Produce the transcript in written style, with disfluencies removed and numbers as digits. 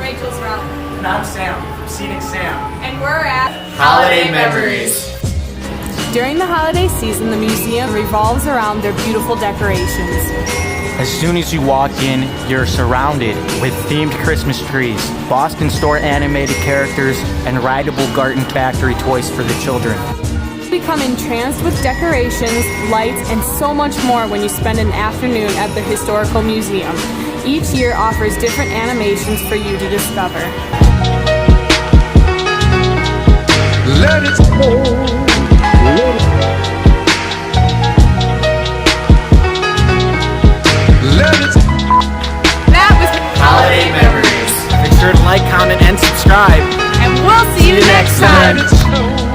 Rachel's Realm. And I'm Sam from Scenic Sam. And we're at Holiday Memories. During the holiday season, the museum revolves around their beautiful decorations. As soon as you walk in, you're surrounded with themed Christmas trees, Boston store animated characters, and rideable Garton Factory toys for the children. Become entranced with decorations, lights, and so much more when you spend an afternoon at the Historical Museum. Each year offers different animations for you to discover. Let it go. That was Holiday Memories. Make sure to like, comment, and subscribe. and we'll see you next time. Let it snow.